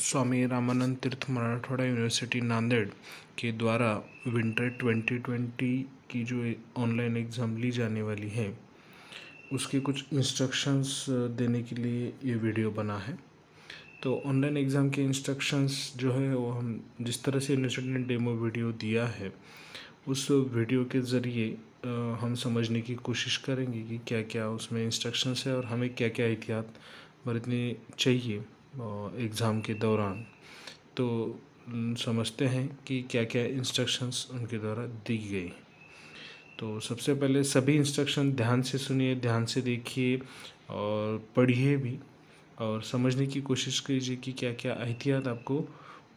स्वामी रामानंद तीर्थ मराठवाड़ा यूनिवर्सिटी नांदेड़ के द्वारा विंटर 2020 की जो ऑनलाइन एग्ज़ाम ली जाने वाली है उसके कुछ इंस्ट्रक्शंस देने के लिए ये वीडियो बना है। तो ऑनलाइन एग्ज़ाम के इंस्ट्रक्शंस जो है वो हम जिस तरह से यूनिवर्सिटी ने डेमो वीडियो दिया है उस वीडियो के ज़रिए हम समझने की कोशिश करेंगे कि क्या क्या उसमें इंस्ट्रक्शंस है और हमें क्या क्या एहतियात बरतनी चाहिए एग्ज़ाम के दौरान। तो समझते हैं कि क्या क्या इंस्ट्रक्शंस उनके द्वारा दी गई। तो सबसे पहले सभी इंस्ट्रक्शन ध्यान से सुनिए, ध्यान से देखिए और पढ़िए भी और समझने की कोशिश कीजिए कि क्या क्या एहतियात आपको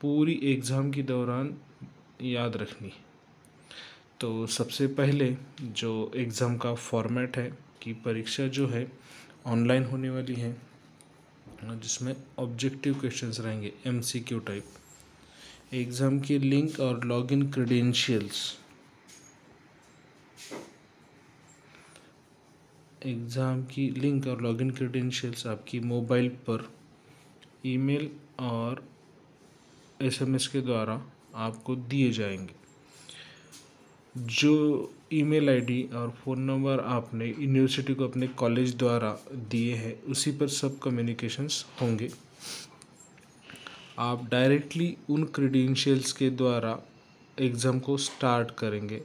पूरी एग्ज़ाम के दौरान याद रखनी। तो सबसे पहले जो एग्ज़ाम का फॉर्मेट है कि परीक्षा जो है ऑनलाइन होने वाली है जिसमें ऑब्जेक्टिव क्वेश्चंस रहेंगे MCQ टाइप। एग्ज़ाम की लिंक और लॉगिन क्रेडेंशियल्स, एग्ज़ाम की लिंक और लॉगिन क्रेडेंशियल्स आपकी मोबाइल पर ईमेल और SMS के द्वारा आपको दिए जाएंगे। जो ईमेल आईडी और फ़ोन नंबर आपने यूनिवर्सिटी को अपने कॉलेज द्वारा दिए हैं उसी पर सब कम्युनिकेशंस होंगे। आप डायरेक्टली उन क्रेडेंशियल्स के द्वारा एग्ज़ाम को स्टार्ट करेंगे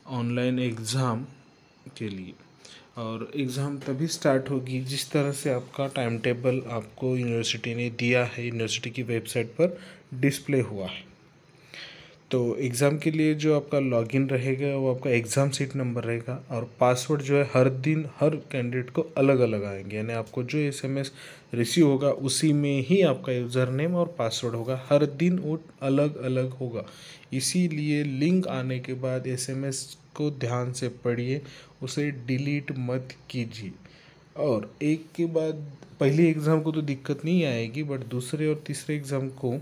ऑनलाइन एग्ज़ाम के लिए। और एग्ज़ाम तभी स्टार्ट होगी जिस तरह से आपका टाइम टेबल आपको यूनिवर्सिटी ने दिया है, यूनिवर्सिटी की वेबसाइट पर डिस्प्ले हुआ है। तो एग्ज़ाम के लिए जो आपका लॉगिन रहेगा वो आपका एग्ज़ाम सीट नंबर रहेगा और पासवर्ड जो है हर दिन हर कैंडिडेट को अलग अलग आएंगे, यानी आपको जो SMS रिसीव होगा उसी में ही आपका यूज़र नेम और पासवर्ड होगा, हर दिन वो अलग अलग होगा। इसीलिए लिंक आने के बाद SMS को ध्यान से पढ़िए, उसे डिलीट मत कीजिए। और एक के बाद पहली एग्ज़ाम को तो दिक्कत नहीं आएगी, बट दूसरे और तीसरे एग्ज़ाम को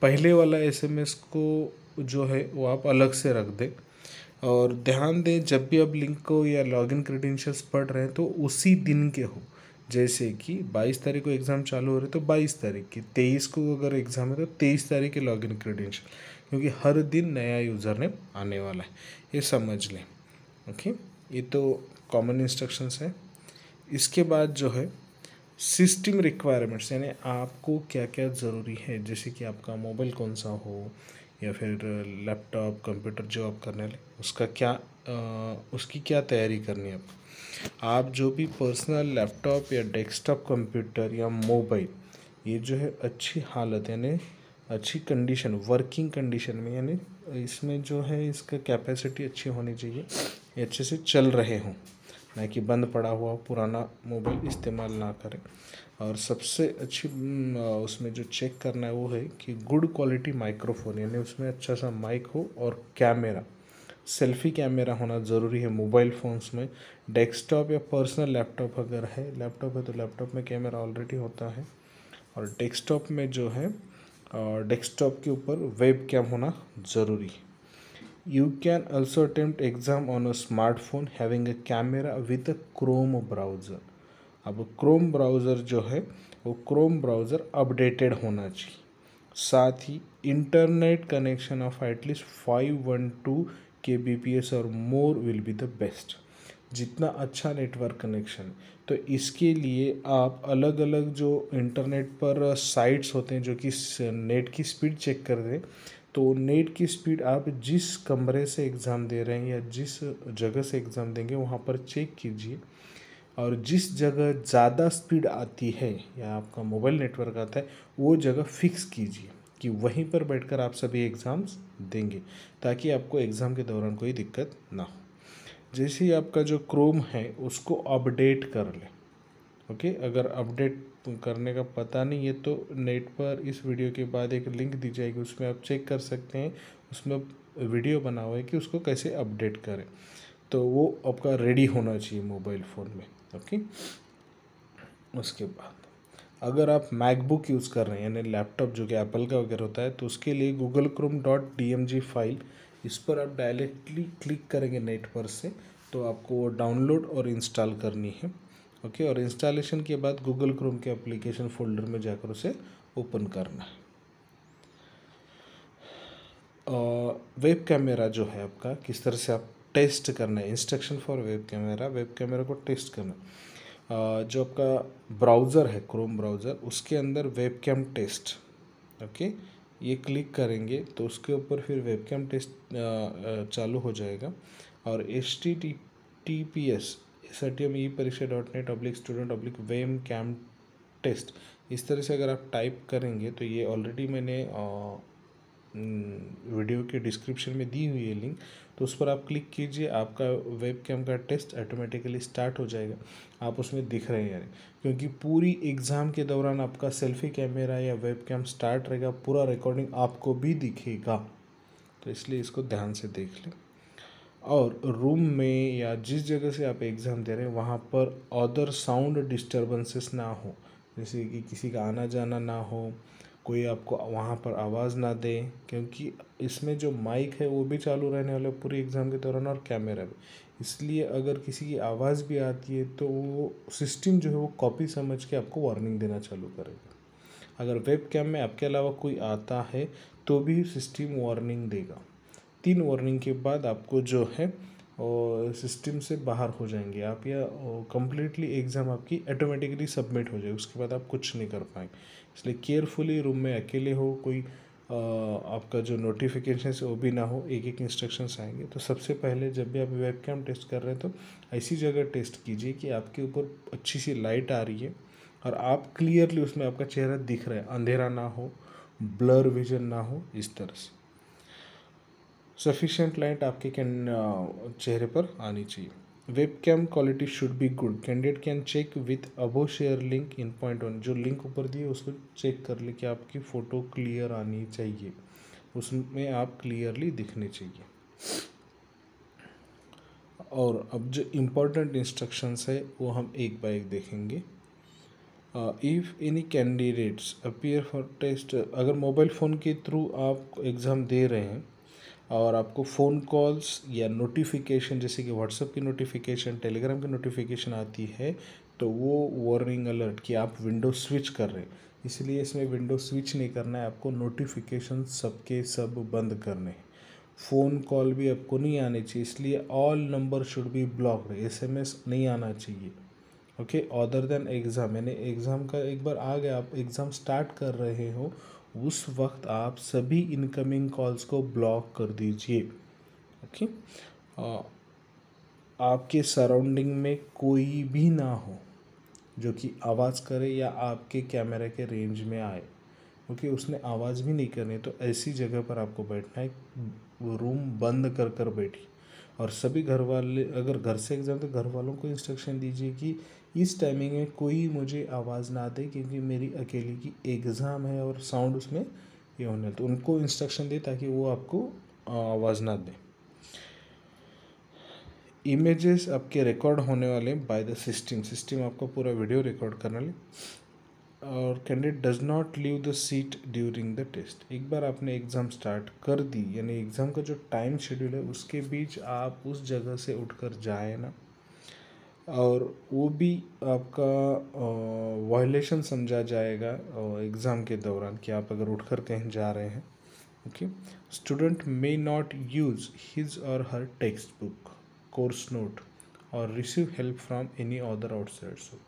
पहले वाला SMS को जो है वो आप अलग से रख दें। और ध्यान दें जब भी आप लिंक को या लॉगिन क्रेडेंशियल्स पढ़ रहे हैं तो उसी दिन के हो, जैसे कि 22 तारीख को एग्ज़ाम चालू हो रहे तो 22 तारीख की, 23 को अगर एग्ज़ाम है तो 23 तारीख के लॉगिन क्रेडेंशियल, क्योंकि हर दिन नया यूज़र नेम आने वाला है, ये समझ लें। ओके, ये तो कॉमन इंस्ट्रक्शंस है। इसके बाद जो है सिस्टम रिक्वायरमेंट्स, यानी आपको क्या क्या ज़रूरी है, जैसे कि आपका मोबाइल कौन सा हो या फिर लैपटॉप कंप्यूटर जो आप करने वाले उसका क्या उसकी क्या तैयारी करनी है आपको। आप जो भी पर्सनल लैपटॉप या डेस्कटॉप कंप्यूटर या मोबाइल ये जो है अच्छी हालत यानी अच्छी कंडीशन, वर्किंग कंडीशन में, यानी इसमें जो है इसका कैपेसिटी अच्छी होनी चाहिए, ये अच्छे से चल रहे हों, ना कि बंद पड़ा हुआ पुराना मोबाइल इस्तेमाल ना करें। और सबसे अच्छी उसमें जो चेक करना है वो है कि गुड क्वालिटी माइक्रोफोन, यानी उसमें अच्छा सा माइक हो और कैमरा, सेल्फी कैमरा होना ज़रूरी है मोबाइल फ़ोन्स में। डेस्कटॉप या पर्सनल लैपटॉप अगर है, लैपटॉप है तो लैपटॉप में कैमरा ऑलरेडी होता है, और डेस्कटॉप में जो है डेस्कटॉप के ऊपर वेब कैम होना ज़रूरी है। You can also attempt exam on a smartphone having a camera with a Chrome browser। अब क्रोम ब्राउज़र जो है वो क्रोम ब्राउज़र अपडेटेड होना चाहिए, साथ ही internet connection of at least 512 kbps और more will be the best. जितना अच्छा नेटवर्क कनेक्शन, तो इसके लिए आप अलग अलग जो इंटरनेट पर साइट्स होते हैं जो कि नेट की स्पीड चेक कर दें, तो नेट की स्पीड आप जिस कमरे से एग्ज़ाम दे रहे हैं या जिस जगह से एग्ज़ाम देंगे वहाँ पर चेक कीजिए, और जिस जगह ज़्यादा स्पीड आती है या आपका मोबाइल नेटवर्क आता है वो जगह फिक्स कीजिए कि वहीं पर बैठकर आप सभी एग्ज़ाम्स देंगे, ताकि आपको एग्ज़ाम के दौरान कोई दिक्कत ना हो। जैसे ही आपका जो क्रोम है उसको अपडेट कर लें। ओके, अगर अपडेट करने का पता नहीं है तो नेट पर इस वीडियो के बाद एक लिंक दी जाएगी, उसमें आप चेक कर सकते हैं, उसमें वीडियो बना हुआ है कि उसको कैसे अपडेट करें। तो वो आपका रेडी होना चाहिए मोबाइल फ़ोन में। ओके, उसके बाद अगर आप मैकबुक यूज़ कर रहे हैं यानी लैपटॉप जो कि एप्पल का वगैरह होता है, तो उसके लिए google-chrome.dmg फाइल, इस पर आप डायरेक्टली क्लिक करेंगे नेट पर से तो आपको वो डाउनलोड और इंस्टॉल करनी है। ओके, और इंस्टॉलेशन के बाद गूगल क्रोम के एप्लीकेशन फोल्डर में जाकर उसे ओपन करना है। वेब कैमरा जो है आपका, किस तरह से आप टेस्ट करना है, इंस्ट्रक्शन फॉर वेब कैमरा को टेस्ट करना। जो आपका ब्राउज़र है, क्रोम ब्राउज़र, उसके अंदर वेब कैम टेस्ट, ओके, ये क्लिक करेंगे तो उसके ऊपर फिर वेब कैम टेस्ट चालू हो जाएगा। और HTTPS SATMEParisha.net/student/वेब कैम टेस्ट, इस तरह से अगर आप टाइप करेंगे तो ये ऑलरेडी मैंने वीडियो के डिस्क्रिप्शन में दी हुई है लिंक, तो उस पर आप क्लिक कीजिए, आपका वेब कैम का टेस्ट ऑटोमेटिकली स्टार्ट हो जाएगा। आप उसमें दिख रहे हैं यार, क्योंकि पूरी एग्ज़ाम के दौरान आपका सेल्फी कैमरा या वेब कैम स्टार्ट रहेगा, पूरा रिकॉर्डिंग आपको भी दिखेगा, तो इसलिए इसको ध्यान से देख लें। और रूम में या जिस जगह से आप एग्ज़ाम दे रहे हैं वहाँ पर अदर साउंड डिस्टर्बेंसेस ना हो, जैसे कि किसी का आना जाना ना हो, कोई आपको वहाँ पर आवाज़ ना दे, क्योंकि इसमें जो माइक है वो भी चालू रहने वाला है पूरी एग्ज़ाम के दौरान और कैमरा भी, इसलिए अगर किसी की आवाज़ भी आती है तो वो सिस्टम जो है वो कॉपी समझ के आपको वार्निंग देना चालू करेगा। अगर वेब कैम में आपके अलावा कोई आता है तो भी सिस्टम वार्निंग देगा। 3 वार्निंग के बाद आपको जो है और सिस्टम से बाहर हो जाएंगे आप, या कम्प्लीटली एग्ज़ाम आपकी ऑटोमेटिकली सबमिट हो जाएगी, उसके बाद आप कुछ नहीं कर पाएंगे। इसलिए केयरफुली, रूम में अकेले हो, कोई आपका जो नोटिफिकेशन है वो भी ना हो, एक एक इंस्ट्रक्शंस आएंगे। तो सबसे पहले जब भी आप वेब कैम टेस्ट कर रहे हैं तो ऐसी जगह टेस्ट कीजिए कि आपके ऊपर अच्छी सी लाइट आ रही है और आप क्लियरली उसमें आपका चेहरा दिख रहा है, अंधेरा ना हो, ब्लर विजन ना हो, इस तरह से सफिशिएंट लाइट आपके चेहरे पर आनी चाहिए। Webcam quality should be good, candidate can check with above share link in .1, जो लिंक ऊपर दिए उसको चेक कर ले कि आपकी फ़ोटो क्लियर आनी चाहिए, उसमें आप क्लियरली दिखने चाहिए। और अब जो इम्पोर्टेंट इंस्ट्रक्शंस है वो हम एक बाय एक देखेंगे। If any candidates appear for test, अगर मोबाइल फ़ोन के थ्रू आप एग्ज़ाम दे रहे हैं और आपको फ़ोन कॉल्स या नोटिफिकेशन, जैसे कि व्हाट्सएप की नोटिफिकेशन, टेलीग्राम की नोटिफिकेशन आती है, तो वो वार्निंग अलर्ट कि आप विंडो स्विच कर रहे हैं, इसलिए इसमें विंडो स्विच नहीं करना है, आपको नोटिफिकेशन सबके सब बंद करने हैं। फ़ोन कॉल भी आपको नहीं आने चाहिए, इसलिए all number should be blocked, SMS नहीं आना चाहिए, ओके। अदर देन एग्ज़ाम, यानी एग्ज़ाम का एक बार आ गया, आप एग्ज़ाम स्टार्ट कर रहे हो, उस वक्त आप सभी इनकमिंग कॉल्स को ब्लॉक कर दीजिए, ओके। आपके सराउंडिंग में कोई भी ना हो जो कि आवाज़ करे या आपके कैमरे के रेंज में आए, ओके, उसने आवाज़ भी नहीं करनी, तो ऐसी जगह पर आपको बैठना है, वो रूम बंद कर कर बैठिए। और सभी घर वाले, अगर घर से एग्ज़ाम तो घर वालों को इंस्ट्रक्शन दीजिए कि इस टाइमिंग में कोई मुझे आवाज़ ना दे, क्योंकि मेरी अकेले की एग्ज़ाम है और साउंड उसमें ये होने, तो उनको इंस्ट्रक्शन दे ताकि वो आपको आवाज़ ना दें। इमेजेस आपके रिकॉर्ड होने वाले बाय द सिस्टम आपका पूरा वीडियो रिकॉर्ड करने वाले। और candidate does not leave the seat during the test, एक बार आपने एग्ज़ाम स्टार्ट कर दी, यानी एग्ज़ाम का जो टाइम शेड्यूल है उसके बीच आप उस जगह से उठकर जाए ना, और वो भी आपका वायलेशन समझा जाएगा एग्ज़ाम के दौरान कि आप अगर उठकर कहीं जा रहे हैं, okay. Student may not use his और हर टेक्स्ट बुक, कोर्स नोट और receive help from any other outside source,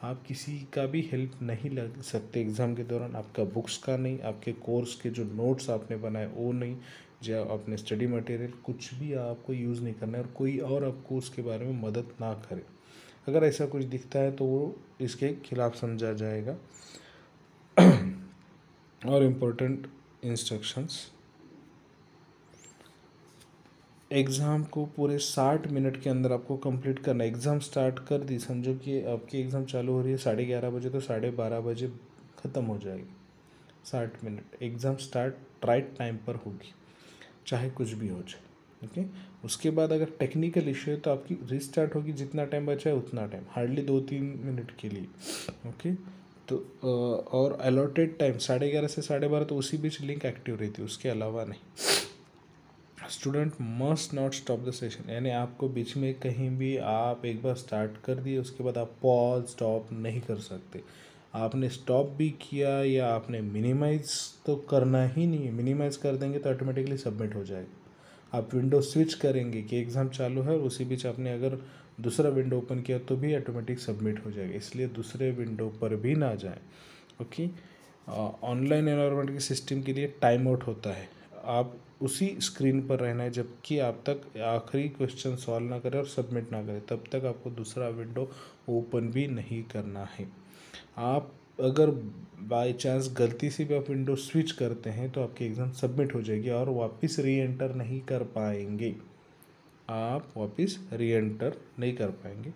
आप किसी का भी हेल्प नहीं लग सकते एग्ज़ाम के दौरान, आपका बुक्स का नहीं, आपके कोर्स के जो नोट्स आपने बनाए वो नहीं, जो आपने स्टडी मटेरियल, कुछ भी आपको यूज़ नहीं करना है, और कोई और आपको उसके बारे में मदद ना करे। अगर ऐसा कुछ दिखता है तो वो इसके खिलाफ समझा जाएगा। और इम्पोर्टेंट इंस्ट्रक्शंस, एग्ज़ाम को पूरे 60 मिनट के अंदर आपको कंप्लीट करना है। एग्ज़ाम स्टार्ट कर दी, समझो कि आपकी एग्ज़ाम चालू हो रही है 11:30 बजे, तो 12:30 बजे ख़त्म हो जाएगी। 60 minute exam start right time पर होगी, चाहे कुछ भी हो जाए, ओके। उसके बाद अगर टेक्निकल इशू है तो आपकी रीस्टार्ट होगी, जितना टाइम बचा है उतना टाइम, हार्डली 2-3 मिनट के लिए, ओके। तो और अलॉटेड टाइम 11:30 से 12:30, तो उसी बीच लिंक एक्टिव रहती है, उसके अलावा नहीं। Student must not stop the session, यानी आपको बीच में कहीं भी, आप एक बार स्टार्ट कर दिए उसके बाद आप पॉज स्टॉप नहीं कर सकते, आपने स्टॉप भी किया या आपने मिनिमाइज़ तो करना ही नहीं है, मिनिमाइज़ कर देंगे तो ऑटोमेटिकली सबमिट हो जाएगा। आप विंडो स्विच करेंगे कि एग्ज़ाम चालू है और उसी बीच आपने अगर दूसरा विंडो ओपन किया तो भी ऑटोमेटिक सबमिट हो जाएगा, इसलिए दूसरे विंडो पर भी ना जाएं। ओके, ऑनलाइन एनवायरनमेंट के सिस्टम के लिए टाइम आउट होता है, आप उसी स्क्रीन पर रहना है जबकि आप तक आखिरी क्वेश्चन सॉल्व ना करें और सबमिट ना करें, तब तक आपको दूसरा विंडो ओपन भी नहीं करना है। आप अगर बाय चांस गलती से भी आप विंडो स्विच करते हैं तो आपकी एग्ज़ाम सबमिट हो जाएगी और वापस री एंटर नहीं कर पाएंगे, आप वापस री एंटर नहीं कर पाएंगे।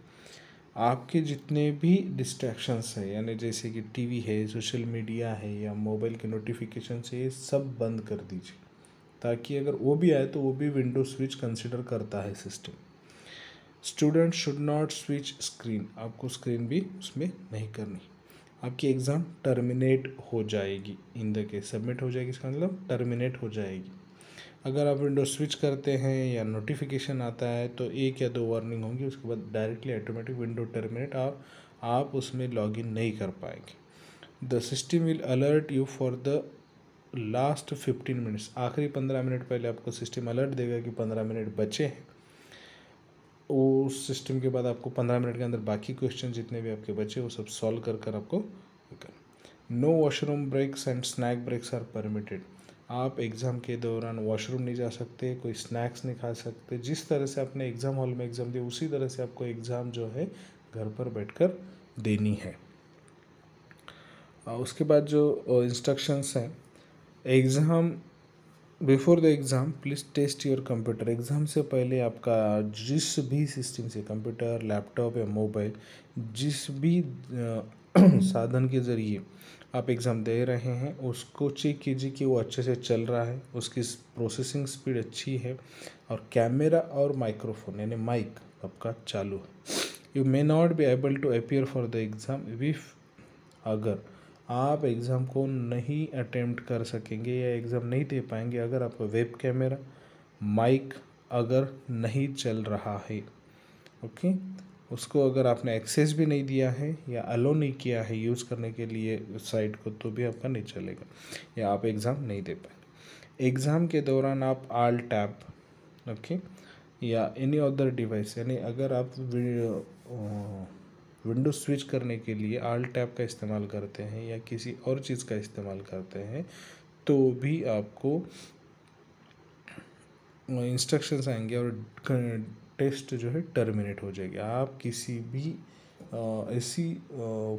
आपके जितने भी डिस्ट्रैक्शंस हैं, यानी जैसे कि टीवी है, सोशल मीडिया है या मोबाइल के नोटिफिकेशन से, ये सब बंद कर दीजिए ताकि अगर वो भी आए तो वो भी विंडो स्विच कंसिडर करता है system. Student should not switch screen, आपको स्क्रीन भी उसमें नहीं करनी। आपकी एग्ज़ाम टर्मिनेट हो जाएगी इन द केस, सबमिट हो जाएगी इसका मतलब टर्मिनेट हो जाएगी। अगर आप विंडो स्विच करते हैं या नोटिफिकेशन आता है तो एक या दो वार्निंग होंगी, उसके बाद डायरेक्टली ऑटोमेटिक विंडो टर्मिनेट, आप उसमें लॉगिन नहीं कर पाएंगे। The system will alert you for the last 15 minutes, आखिरी 15 मिनट पहले आपको सिस्टम अलर्ट देगा कि 15 मिनट बचे हैं। उस सिस्टम के बाद आपको 15 मिनट के अंदर बाकी क्वेश्चन जितने भी आपके बचे वो सब सॉल्व कर कर आपको करना। No washroom breaks and snack breaks are permitted, आप एग्ज़ाम के दौरान वॉशरूम नहीं जा सकते, कोई स्नैक्स नहीं खा सकते। जिस तरह से आपने एग्ज़ाम हॉल में एग्ज़ाम दी उसी तरह से आपको एग्ज़ाम जो है घर पर बैठकर देनी है। उसके बाद जो इंस्ट्रक्शंस हैं, exam before the exam please test your computer, exam से पहले आपका जिस भी सिस्टम से, कंप्यूटर, लैपटॉप या मोबाइल, जिस भी साधन के ज़रिए आप एग्ज़ाम दे रहे हैं उसको चेक कीजिए कि वो अच्छे से चल रहा है, उसकी प्रोसेसिंग स्पीड अच्छी है और कैमरा और माइक्रोफोन यानी माइक आपका चालू है। You may not be able to appear for the exam if, अगर आप एग्ज़ाम को नहीं अटेम्प्ट कर सकेंगे या एग्ज़ाम नहीं दे पाएंगे अगर आपका वेब कैमरा, माइक अगर नहीं चल रहा है। ओके, उसको अगर आपने एक्सेस भी नहीं दिया है या अलो नहीं किया है यूज़ करने के लिए साइट को, तो भी आपका नहीं चलेगा या आप एग्ज़ाम नहीं दे पाएंगे। एग्ज़ाम के दौरान आप आल टैब, ओके, या एनी अदर डिवाइस, यानी अगर आप विंडो स्विच करने के लिए आल टैब का इस्तेमाल करते हैं या किसी और चीज़ का इस्तेमाल करते हैं तो भी आपको इंस्ट्रक्शंस आएंगे और टेस्ट जो है टर्मिनेट हो जाएगी। आप किसी भी ऐसी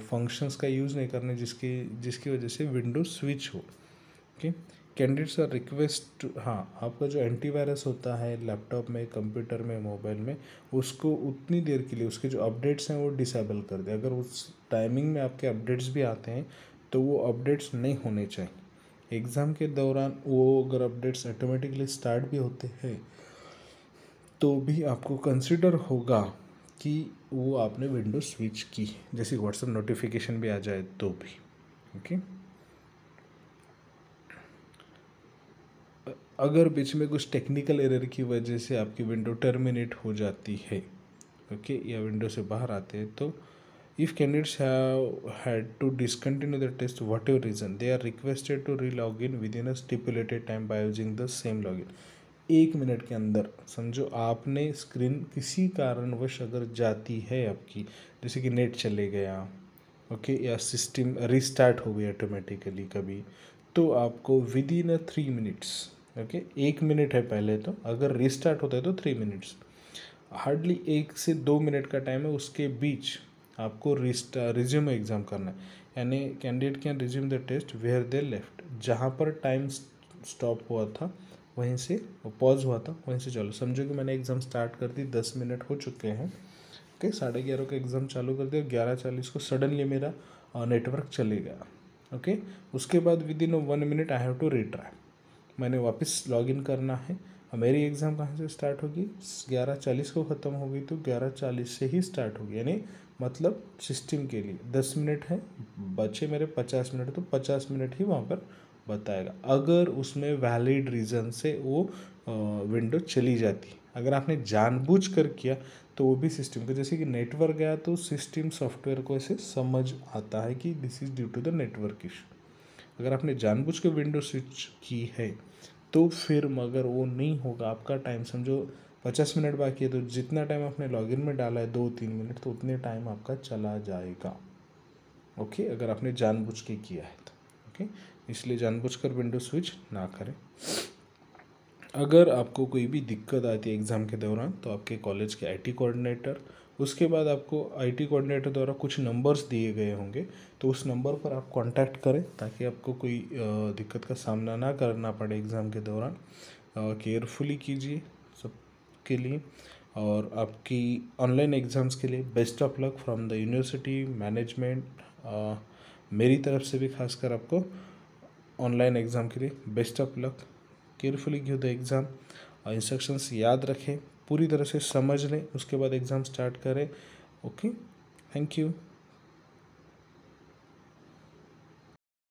फंक्शंस का यूज़ नहीं करने जिसकी वजह से विंडो स्विच हो। ओके, कैंडिडेट्स आर रिक्वेस्ट, हाँ, आपका जो एंटीवायरस होता है लैपटॉप में, कंप्यूटर में, मोबाइल में, उसको उतनी देर के लिए उसके जो अपडेट्स हैं वो डिसेबल कर दे। अगर उस टाइमिंग में आपके अपडेट्स भी आते हैं तो वो अपडेट्स नहीं होने चाहिए। एग्ज़ाम के दौरान वो अगर अपडेट्स ऑटोमेटिकली स्टार्ट भी होते हैं तो भी आपको कंसिडर होगा कि वो आपने विंडो स्विच की, जैसे व्हाट्सएप नोटिफिकेशन भी आ जाए तो भी। ओके, अगर बीच में कुछ टेक्निकल एरर की वजह से आपकी विंडो टर्मिनेट हो जाती है, ओके, या विंडो से बाहर आते हैं, तो if candidates have had to discontinue the test whatever reason, they are requested to relog in within a stipulated time by using the same login. 1 minute के अंदर, समझो आपने स्क्रीन किसी कारणवश अगर जाती है आपकी, जैसे कि नेट चले गया, ओके, या सिस्टम रिस्टार्ट हो गया ऑटोमेटिकली कभी, तो आपको with in 3 minutes, okay, 1 minute है पहले, तो अगर रिस्टार्ट होता है तो 3 मिनट्स, हार्डली 1 से 2 मिनट का टाइम है, उसके बीच आपको रिज्यूम एग्ज़ाम करना है। यानी candidate can resume the test where they left, जहाँ पर टाइम स्टॉप हुआ था वहीं से, पॉज हुआ था वहीं से चलो। समझो कि मैंने एग्ज़ाम स्टार्ट कर दी, 10 मिनट हो चुके हैं, ओके, 11:30 का एग्ज़ाम चालू कर दिया, 11:40 को सडनली मेरा नेटवर्क चले गया, ओके, उसके बाद within 1 minute I have to retry, मैंने वापस लॉगिन करना है। मेरी एग्ज़ाम कहाँ से स्टार्ट होगी, 11:40 को ख़त्म होगी तो 11:40 से ही स्टार्ट होगी, यानी मतलब सिस्टम के लिए 10 मिनट है, बचे मेरे 50 मिनट, तो 50 मिनट ही वहाँ पर बताएगा। अगर उसमें वैलिड रीज़न से वो विंडो चली जाती, अगर आपने जानबूझकर किया तो वो भी सिस्टम को, जैसे कि नेटवर्क गया तो सिस्टम सॉफ्टवेयर को ऐसे समझ आता है कि this is due to the network issue. अगर आपने जानबूझ के विंडो स्विच की है तो फिर मगर वो नहीं होगा। आपका टाइम समझो 50 मिनट बाकी है तो जितना टाइम आपने लॉगिन में डाला है 2-3 मिनट, तो उतने टाइम आपका चला जाएगा। ओके, अगर आपने जानबूझ के किया है तो ओके, इसलिए जानबूझकर विंडो स्विच ना करें। अगर आपको कोई भी दिक्कत आती है एग्ज़ाम के दौरान तो आपके कॉलेज के आईटी कोऑर्डिनेटर, उसके बाद आपको आईटी कोऑर्डिनेटर द्वारा कुछ नंबर्स दिए गए होंगे, तो उस नंबर पर आप कांटेक्ट करें ताकि आपको कोई दिक्कत का सामना ना करना पड़े एग्ज़ाम के दौरान। केयरफुली कीजिए सबके लिए, और आपकी ऑनलाइन एग्ज़ाम्स के लिए best of luck from the university management. मेरी तरफ से भी खासकर आपको ऑनलाइन एग्ज़ाम के लिए best of luck. Carefully give the exam, instructions याद रखें, पूरी तरह से समझ लें, उसके बाद एग्ज़ाम स्टार्ट करें। Okay, thank you.